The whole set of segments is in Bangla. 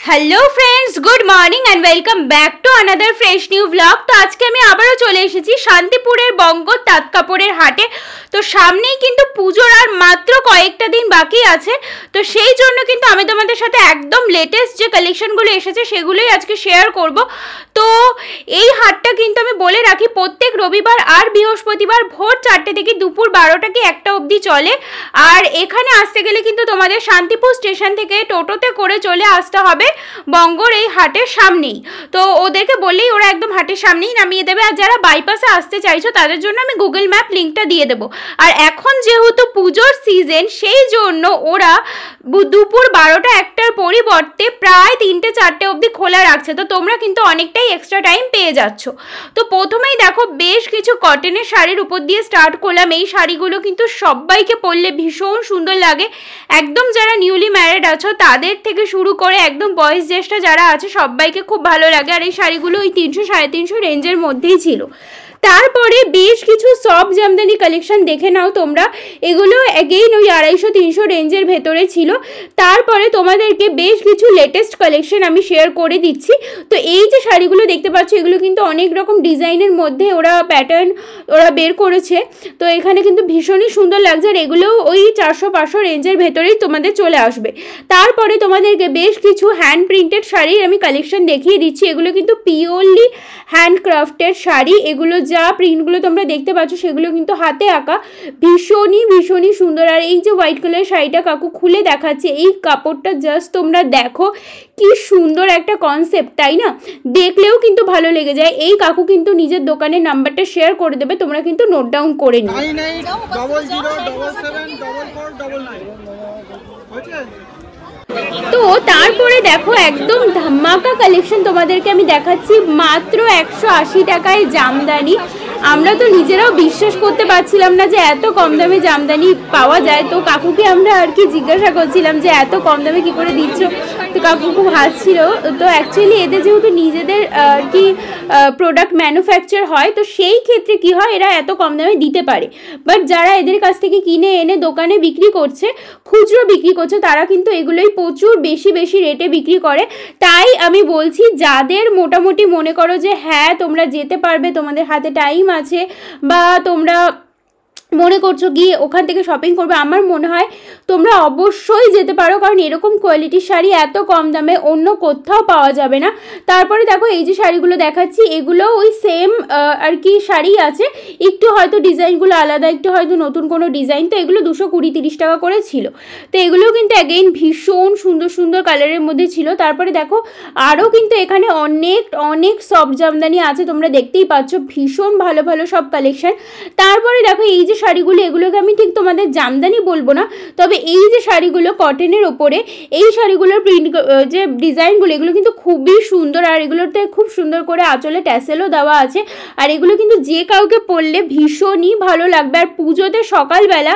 Hello friends, good morning and welcome back to another fresh new vlog. तो आज के আমি আবারো চলে এসেছি শান্তিপুরের বঙ্গ তাঁত কাপড়ের হাটে। তো সামনেই কিন্তু পুজোর আর মাত্র কয়েকটা দিন বাকি আছে, তো সেই জন্য কিন্তু আমি তোমাদের সাথে একদম লেটেস্ট যে কালেকশনগুলো এসেছে সেগুলোই আজকে শেয়ার করব। তো এই হাটটা কিন্তু আমি বলে রাখি প্রত্যেক রবিবার আর বৃহস্পতিবার ভোর 4টে থেকে দুপুর 12টা কি 1টা অবধি চলে। আর এখানে আসতে গেলে কিন্তু তোমাদের শান্তিপুর স্টেশন থেকে টোটোতে করে চলে আসতে হবে বঙ্গর এই হাটের সামনেই। তো ওদেরকে বললেই ওরা একদম হাটের সামনেই নামিয়ে দেবে। আর যারা বাইপাসে আসতে চাইছো তাদের জন্য আমি গুগল ম্যাপ লিঙ্কটা দিয়ে দেবো। আর এখন যেহেতু পুজোর সিজন, সেই জন্য ওরা দুপুর 12টা 1টার পরিবর্তে প্রায় 3টে 4টে অবধি খোলা রাখছে। তো তোমরা কিন্তু অনেকটাই এক্সট্রা টাইম পেয়ে যাচ্ছ। তো প্রথমেই দেখো বেশ কিছু কটনের শাড়ির উপর দিয়ে স্টার্ট করলাম। এই শাড়িগুলো কিন্তু সবাইকে পরলে ভীষণ সুন্দর লাগে। একদম যারা নিউলি ম্যারিড আছো তাদের থেকে শুরু করে একদম বয়স জ্যেষ্ঠ যারা আছে সবাইকে খুব ভালো লাগে। আর এই শাড়িগুলো ওই 300 350 রেঞ্জের মধ্যেই ছিল। তারপরে বেশ কিছু সফট জামদানি কালেকশন দেখে নাও তোমরা। এগুলো এগেইন ওই 250-300 রেঞ্জের ভেতরে ছিল। তারপরে তোমাদেরকে বেশ কিছু লেটেস্ট কালেকশন আমি শেয়ার করে দিচ্ছি। তো এই যে শাড়িগুলো দেখতে পাচ্ছ এগুলো কিন্তু অনেক রকম ডিজাইনের মধ্যে ওরা প্যাটার্ন বের করেছে। তো এখানে কিন্তু ভীষণই সুন্দর লাগছে। আর এগুলো ওই 400-500 রেঞ্জের ভেতরেই তোমাদের চলে আসবে। তারপরে তোমাদেরকে বেশ কিছু হ্যান্ড প্রিন্টেড শাড়ির আমি কালেকশন দেখিয়ে দিচ্ছি। এগুলো কিন্তু পিওরলি হ্যান্ডক্রাফটেড শাড়ি। এগুলো যা প্রিন্টগুলো তোমরা দেখতে পাচ্ছ সেগুলো কিন্তু হাতে আঁকা, ভীষণই সুন্দর। আর এই যে হোয়াইট কালার শাড়িটা কাকু খুলে দেখাচ্ছে, এই কাপড়টা জাস্ট তোমরা দেখো কি সুন্দর একটা কনসেপ্ট, তাই না? দেখলেও কিন্তু ভালো লেগে যায়। এই কাকু কিন্তু নিজের দোকানের নাম্বারটা শেয়ার করে দেবে, তোমরা কিন্তু নোট ডাউন করে নিও। তো তারপরে দেখো একদম ধামাকা কালেকশন তোমাদেরকে আমি দেখাচ্ছি। মাত্র 180 টাকায় জামদানি। আমরা তো নিজেরাও বিশ্বাস করতে পারছিলাম না যে এত কম দামে জামদানি পাওয়া যায়। তো কাকুকে আমরা আর কি জিজ্ঞাসা করছিলাম যে এত কম দামে কি করে দিচ্ছ। তো কাকু খুব হাসছিল। তো অ্যাকচুয়ালি এদের যেহেতু নিজেদের আর কি প্রোডাক্ট ম্যানুফ্যাকচার হয়, তো সেই ক্ষেত্রে কি হয় এরা এত কম দামে দিতে পারে। বাট যারা এদের কাছ থেকে কিনে এনে দোকানে বিক্রি করছে, খুচরো বিক্রি করছে, তারা কিন্তু এগুলোই প্রচুর বেশি রেটে বিক্রি করে। তাই আমি বলছি যাদের মোটামুটি মনে করো যে হ্যাঁ তোমরা যেতে পারবে, তোমাদের হাতে টাইম আছে, বা তোমরা মনে করছো গিয়ে ওখান থেকে শপিং করবে, আমার মনে হয় তোমরা অবশ্যই যেতে পারো। কারণ এরকম কোয়ালিটির শাড়ি এত কম দামে অন্য কোথাও পাওয়া যাবে না। তারপরে দেখো এই যে শাড়িগুলো দেখাচ্ছি এগুলো ওই সেম আর কি শাড়ি আছে, একটু হয়তো ডিজাইনগুলো আলাদা, একটু হয়তো নতুন কোনো ডিজাইন। তো এগুলো 220-30 টাকা করে ছিল। তো এগুলোও কিন্তু অ্যাগেইন ভীষণ সুন্দর কালারের মধ্যে ছিল। তারপরে দেখো আরও কিন্তু এখানে অনেক সফট জামদানি আছে, তোমরা দেখতেই পাচ্ছ ভীষণ ভালো সব কালেকশন। তারপরে দেখো এই যে শাড়িগুলো, এগুলোকে আমি ঠিক তোমাদের জামদানি বলবো না, তবে এই যে শাড়িগুলো কটনের ওপরে, এই শাড়িগুলোর প্রিন্ট যে ডিজাইনগুলো এগুলো কিন্তু খুবই সুন্দর। আর এগুলোতে খুব সুন্দর করে আঁচলে ট্যাসেলও দেওয়া আছে। আর এগুলো কিন্তু যে কাউকে পরলে ভীষণই ভালো লাগবে। আর পুজোতে সকালবেলা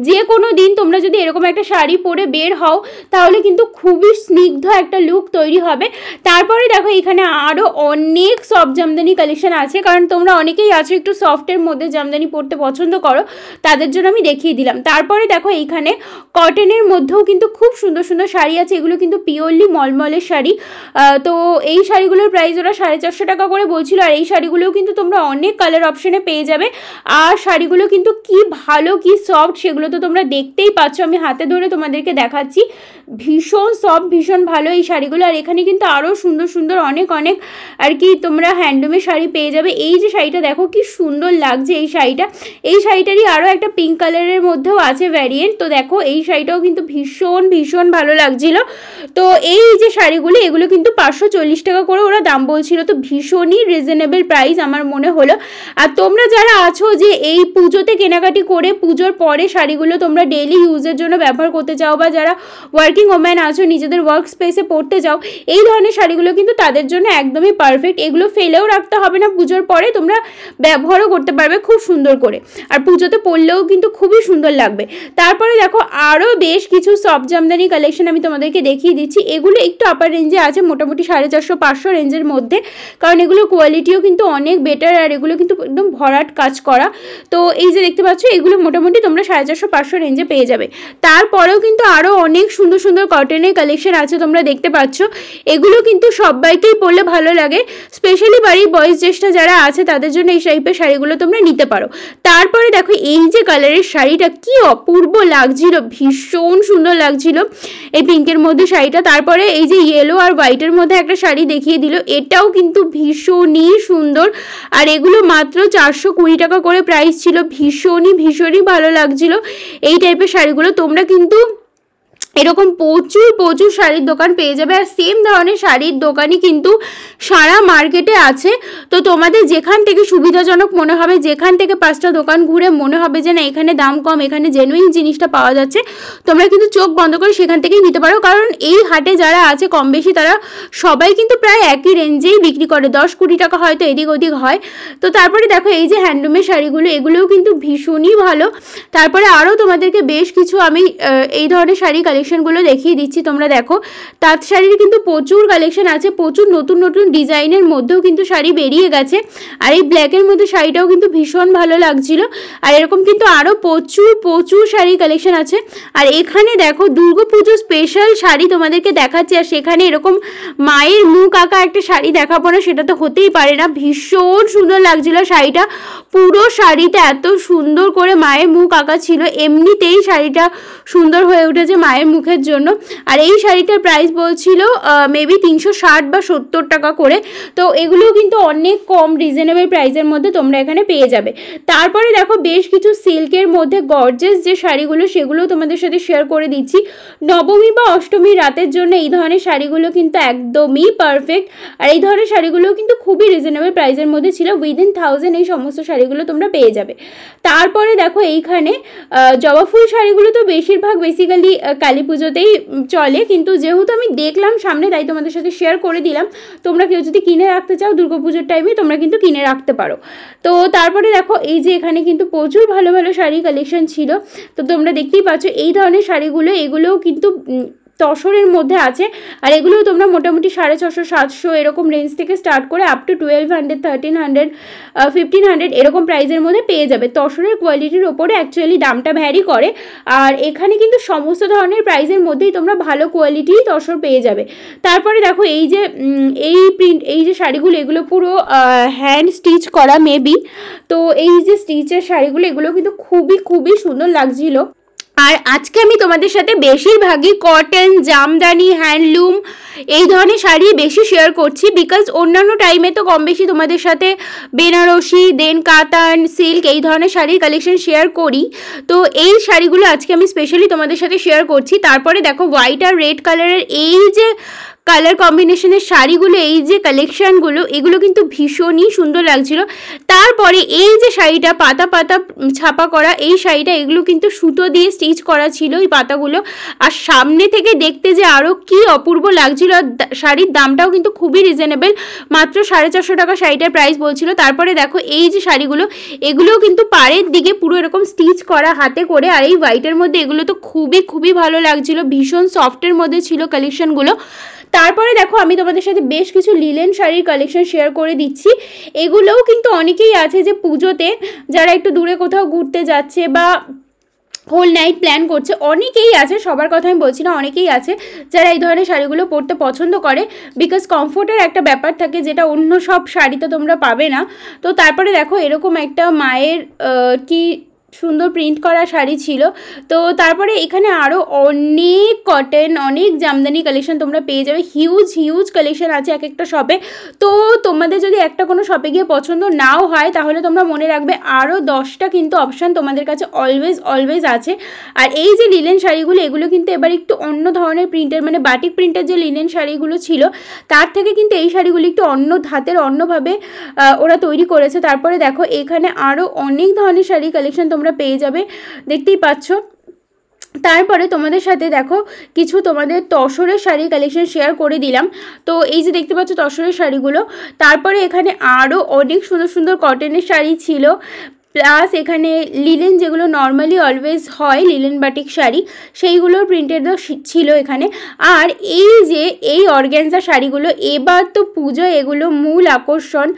যে কোনো দিন তোমরা যদি এরকম একটা শাড়ি পরে বের হও তাহলে কিন্তু খুবই স্নিগ্ধ একটা লুক তৈরি হবে। তারপরে দেখো এখানে আরও অনেক সফট জামদানি কালেকশন আছে, কারণ তোমরা অনেকেই আছো একটু সফটের মধ্যে জামদানি পরতে পছন্দ করো, তাদের জন্য আমি দেখিয়ে দিলাম। তারপরে দেখো এইখানে কটনের মধ্যেও কিন্তু খুব সুন্দর শাড়ি আছে। এগুলো কিন্তু পিওরলি মলমলের শাড়ি। তো এই শাড়িগুলোর প্রাইস ওরা 450 টাকা করে বলছিল। আর এই শাড়িগুলোও কিন্তু তোমরা অনেক কালার অপশনে পেয়ে যাবে। আর শাড়িগুলো কিন্তু কি ভালো কি সফট সেগুলো তো তোমরা দেখতেই পাচ্ছ, আমি হাতে ধরে তোমাদেরকে দেখাচ্ছি। ভীষণ সফট, ভীষণ ভালো এই শাড়িগুলো। আর এখানে কিন্তু আরও সুন্দর অনেক আর কি তোমরা হ্যান্ডলুমের শাড়ি পেয়ে যাবে। এই যে শাড়িটা দেখো কি সুন্দর লাগছে এই শাড়িটারই আরও একটা পিঙ্ক কালারের মধ্যেও আছে ভ্যারিয়েন্ট। তো দেখো এই শাড়িটাও কিন্তু ভীষণ ভালো লাগছিল। তো এই যে শাড়িগুলো এগুলো কিন্তু 540 টাকা করে ওরা দাম বলছিল। তো ভীষণই রিজনেবল প্রাইস আমার মনে হলো। আর তোমরা যারা আছো যে এই পুজোতে কেনাকাটি করে পুজোর পরে শাড়িগুলো তোমরা ডেইলি ইউজের জন্য ব্যবহার করতে চাও, বা যারা ওয়ার্কিং ওম্যান আছো নিজেদের ওয়ার্ক স্পেসে পড়তে চাও, এই ধরনের শাড়িগুলো কিন্তু তাদের জন্য একদমই পারফেক্ট। এগুলো ফেলেও রাখতে হবে না, পুজোর পরে তোমরা ব্যবহারও করতে পারবে খুব সুন্দর করে। আর পুজোতে পরলেও কিন্তু খুবই সুন্দর লাগবে। তারপরে দেখো আরও বেশ কিছু সফট জামদানি কালেকশন আমি তোমাদেরকে দেখিয়ে দিচ্ছি। এগুলো একটু আপার রেঞ্জে আছে, মোটামুটি 450-500 রেঞ্জের মধ্যে, কারণ এগুলোর কোয়ালিটিও কিন্তু অনেক বেটার। আর এগুলো কিন্তু একদম ভরাট কাজ করা। তো এই যে দেখতে পাচ্ছ এগুলো মোটামুটি তোমরা 450-500 রেঞ্জে পেয়ে যাবে। তারপরেও কিন্তু আরও অনেক সুন্দর সুন্দর কটনের কালেকশন আছে তোমরা দেখতে পাচ্ছ। এগুলো কিন্তু সবাইকেই পরলে ভালো লাগে, স্পেশালি বাড়ির বয়োজ্যেষ্ঠ যারা আছে তাদের জন্য এই টাইপের শাড়িগুলো তোমরা নিতে পারো। তারপরে দেখো এই যে কালারের শাড়িটা কি অপূর্ব লাগছিল, ভীষণ সুন্দর লাগছিল এই পিঙ্কের মধ্যে শাড়িটা। তারপরে এই যে ইয়েলো আর হোয়াইটের মধ্যে একটা শাড়ি দেখিয়ে দিল, এটাও কিন্তু ভীষণই সুন্দর। আর এগুলো মাত্র 420 টাকা করে প্রাইস ছিল। ভীষণই ভালো লাগছিল এই টাইপের শাড়িগুলো। তোমরা কিন্তু এরকম প্রচুর শাড়ির দোকান পেয়ে যাবে, আর সেম ধরনের শাড়ির দোকানই কিন্তু সারা মার্কেটে আছে। তো তোমাদের যেখান থেকে সুবিধাজনক মনে হবে, যেখান থেকে 5টা দোকান ঘুরে মনে হবে যে না এখানে দাম কম, এখানে জেনুইন জিনিসটা পাওয়া যাচ্ছে, তোমরা কিন্তু চোখ বন্ধ করে সেখান থেকেই নিতে পারো। কারণ এই হাটে যারা আছে কম বেশি তারা সবাই কিন্তু প্রায় একই রেঞ্জেই বিক্রি করে, 10-20 টাকা হয়তো এদিক ওদিক হয়। তো তারপরে দেখো এই যে হ্যান্ডলুমের শাড়িগুলো, এগুলোও কিন্তু ভীষণই ভালো। তারপরে আরও তোমাদেরকে বেশ কিছু আমি এই ধরনের শাড়ি কালেকশনগুলো দেখিয়ে দিচ্ছি। তোমরা দেখো তাঁত শাড়ির কিন্তু প্রচুর কালেকশন আছে, প্রচুর নতুন ডিজাইনের মধ্যেও কিন্তু শাড়ি বেরিয়ে গেছে। আর এই ব্ল্যাকের মধ্যে শাড়িটাও কিন্তু ভীষণ ভালো লাগছিল। আর এরকম কিন্তু আরও প্রচুর শাড়ির কালেকশন আছে। আর এখানে দেখো দুর্গাপুজো স্পেশাল শাড়ি তোমাদেরকে দেখাচ্ছি, আর সেখানে এরকম মায়ের মুখ আঁকা একটা শাড়ি দেখাবো না, সেটা তো হতেই পারে না। ভীষণ সুন্দর লাগছিল শাড়িটা, পুরো শাড়িতে এত সুন্দর করে মায়ের মুখ আঁকা ছিল, এমনিতেই শাড়িটা সুন্দর হয়ে উঠেছে মায়ের মুখের জন্য। আর এই শাড়িটার প্রাইস বলছিল মেবি 360 বা 70 টাকা করে। তো এগুলোও কিন্তু অনেক কম রিজনেবল প্রাইসের মধ্যে তোমরা এখানে পেয়ে যাবে। তারপরে দেখো বেশ কিছু সিল্কের মধ্যে গর্জেস যে শাড়িগুলো সেগুলো তোমাদের সাথে শেয়ার করে দিচ্ছি। নবমী বা অষ্টমীর রাতের জন্য এই ধরনের শাড়িগুলো কিন্তু একদমই পারফেক্ট। আর এই ধরনের শাড়িগুলো কিন্তু খুবই রিজনেবল প্রাইসের মধ্যে ছিল, উইদিন 1000 এই সমস্ত শাড়িগুলো তোমরা পেয়ে যাবে। তারপরে দেখো এইখানে জবা ফুল শাড়িগুলো তো বেশিরভাগ বেসিক্যালি কালী পুজোতেই চলে, কিন্তু যেহেতু আমি দেখলাম সামনে তাই তোমাদের সাথে শেয়ার করে দিলাম। তোমরা কেউ যদি কিনে রাখতে চাও দুর্গাপুজোর টাইমে তোমরা কিন্তু কিনে রাখতে পারো। তো তারপরে দেখো এই যে এখানে কিন্তু প্রচুর ভালো শাড়ি কালেকশন ছিল। তো তোমরা দেখতেই পাচ্ছ এই ধরনের শাড়িগুলো, এগুলোও কিন্তু তসরের মধ্যে আছে। আর এগুলোও তোমরা মোটামুটি 650-700 এরকম রেঞ্জ থেকে স্টার্ট করে আপ টু 1200, 1300, 1500 এরকম প্রাইসের মধ্যে পেয়ে যাবে। তসরের কোয়ালিটির ওপরে অ্যাকচুয়ালি দামটা ভ্যারি করে। আর এখানে কিন্তু সমস্ত ধরনের প্রাইসের মধ্যেই তোমরা ভালো কোয়ালিটির তসর পেয়ে যাবে। তারপরে দেখো এই যে এই যে শাড়িগুলো, এগুলো পুরো হ্যান্ড স্টিচ করা মেবি। তো এই যে স্টিচের শাড়িগুলো এগুলো কিন্তু খুবই সুন্দর লাগছিল। আর আজকে আমি তোমাদের সাথে বেশিরভাগই কটন, জামদানি, হ্যান্ডলুম এই ধরনের শাড়ি বেশি শেয়ার করছি, বিকজ অন্যান্য টাইমে তো কম বেশি তোমাদের সাথে বেনারসি, দেন কাতান, সিল্ক এই ধরনের শাড়ির কালেকশন শেয়ার করি। তো এই শাড়িগুলো আজকে আমি স্পেশালি তোমাদের সাথে শেয়ার করছি। তারপরে দেখো হোয়াইট আর রেড কালারের এই যে কালার কম্বিনেশনের শাড়িগুলো, এই যে কালেকশানগুলো, এগুলো কিন্তু ভীষণই সুন্দর লাগছিল। তারপরে এই যে শাড়িটা পাতা ছাপা করা এই শাড়িটা, এগুলো কিন্তু সুতো দিয়ে স্টিচ করা ছিল এই পাতাগুলো। আর সামনে থেকে দেখতে যে আরও কি অপূর্ব লাগছিল। শাড়ির দামটাও কিন্তু খুবই রিজনেবল, মাত্র 450 টাকা শাড়িটার প্রাইস বলছিল। তারপরে দেখো এই যে শাড়িগুলো, এগুলোও কিন্তু পাড়ের দিকে পুরো এরকম স্টিচ করা হাতে করে। আর এই হোয়াইটের মধ্যে এগুলো তো খুবই ভালো লাগছিল, ভীষণ সফটের মধ্যে ছিল কালেকশনগুলো। তারপরে দেখো আমি তোমাদের সাথে বেশ কিছু লিলেন শাড়ির কালেকশন শেয়ার করে দিচ্ছি। এগুলোও কিন্তু অনেকেই আছে যে পুজোতে যারা একটু দূরে কোথাও ঘুরতে যাচ্ছে বা হোল নাইট প্ল্যান করছে, অনেকেই আছে, সবার কথা আমি বলছি না, অনেকেই আছে যারা এই ধরনের শাড়িগুলো পরতে পছন্দ করে, বিকজ কমফোর্টের একটা ব্যাপার থাকে যেটা অন্য সব শাড়িতে তোমরা পাবে না। তো তারপরে দেখো এরকম একটা মায়ের কি সুন্দর প্রিন্ট করা শাড়ি ছিল। তো তারপরে এখানে আরও অনেক কটন, অনেক জামদানি কালেকশন তোমরা পেয়ে যাবে, হিউজ কালেকশন আছে এক একটা শপে। তো তোমাদের যদি একটা কোনো শপে গিয়ে পছন্দ নাও হয় তাহলে তোমরা মনে রাখবে আরও 10টা কিন্তু অপশান তোমাদের কাছে অলওয়েজ আছে। আর এই যে লিলেন শাড়িগুলো, এগুলো কিন্তু এবার একটু অন্য ধরনের প্রিন্টের, মানে বাটিক প্রিন্টের যে লিলেন শাড়িগুলো ছিল তার থেকে কিন্তু এই শাড়িগুলি একটু অন্য ধাতের, অন্যভাবে ওরা তৈরি করেছে। তারপরে দেখো এখানে আরও অনেক ধরনের শাড়ি কালেকশন তোমরা পেয়ে যাবে, দেখতেই পাচ্ছ। তারপরে তোমাদের সাথে দেখো কিছু তোমাদের তসরের শাড়ি কালেকশন শেয়ার করে দিলাম। তো এই যে দেখতে পাচ্ছ তসরের শাড়িগুলো। তারপরে এখানে আরও অনেক সুন্দর কটনের শাড়ি ছিল, প্লাস এখানে লিলেন যেগুলো নর্মালি অলওয়েজ হয় লিলেন বাটিক শাড়ি, সেইগুলোর প্রিন্টেডও ছিল এখানে। আর এই যে এই অর্গ্যানজা শাড়িগুলো, এবার তো পুজো এগুলো মূল আকর্ষণ,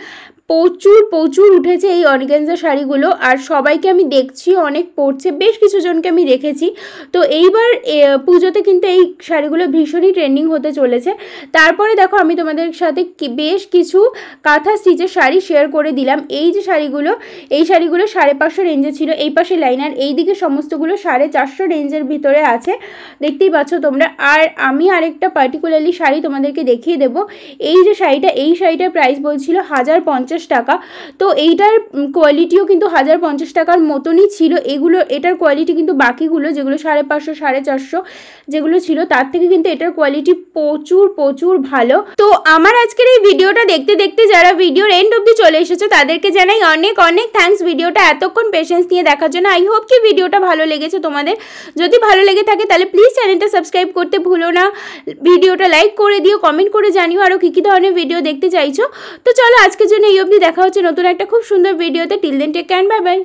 প্রচুর প্রচুর উঠেছে এই অর্গানজা শাড়িগুলো, আর সবাইকে আমি দেখছি অনেক পরছে, বেশ কিছু জনকে আমি রেখেছি। তো এইবার পুজোতে কিন্তু এই শাড়িগুলো ভীষণই ট্রেন্ডিং হতে চলেছে। তারপরে দেখো আমি তোমাদের সাথে বেশ কিছু কাঁথা স্টিচের শাড়ি শেয়ার করে দিলাম। এই যে শাড়িগুলো, এই শাড়িগুলো 550 রেঞ্জে ছিল, এই পাশে লাইনার, এই দিকে সমস্তগুলো 450 রেঞ্জের ভিতরে আছে, দেখতেই পাচ্ছ তোমরা। আর আমি আরেকটা পার্টিকুলারলি শাড়ি তোমাদেরকে দেখিয়ে দেবো। এই যে শাড়িটা, এই শাড়িটার প্রাইস বলছিল 1050 টাকা। তো এইটার কোয়ালিটিও কিন্তু 1050 টাকার মতনই ছিল। এটার কোয়ালিটি কিন্তু বাকিগুলো যেগুলো 550 450 যেগুলো ছিল তার থেকে কিন্তু এটার কোয়ালিটি প্রচুর প্রচুর ভালো। তো আমার আজকের এই ভিডিওটা দেখতে দেখতে যারা ভিডিওর এন্ড অবধি চলে এসেছে তাদেরকে জানাই অনেক অনেক থ্যাঙ্কস ভিডিওটা এতক্ষণ পেশেন্স নিয়ে দেখার জন্য। আই হোপ কি ভিডিওটা ভালো লেগেছে তোমাদের। যদি ভালো লেগে থাকে তাহলে প্লিজ চ্যানেলটা সাবস্ক্রাইব করতে ভুলো না, ভিডিওটা লাইক করে দিও, কমেন্ট করে জানিও আরও কী কী ধরনের ভিডিও দেখতে চাইছো। তো চলো আজকের জন্য এই অবধি, দেখা হচ্ছে নতুন একটা খুব সুন্দর ভিডিওতে। Till then take care, bye by.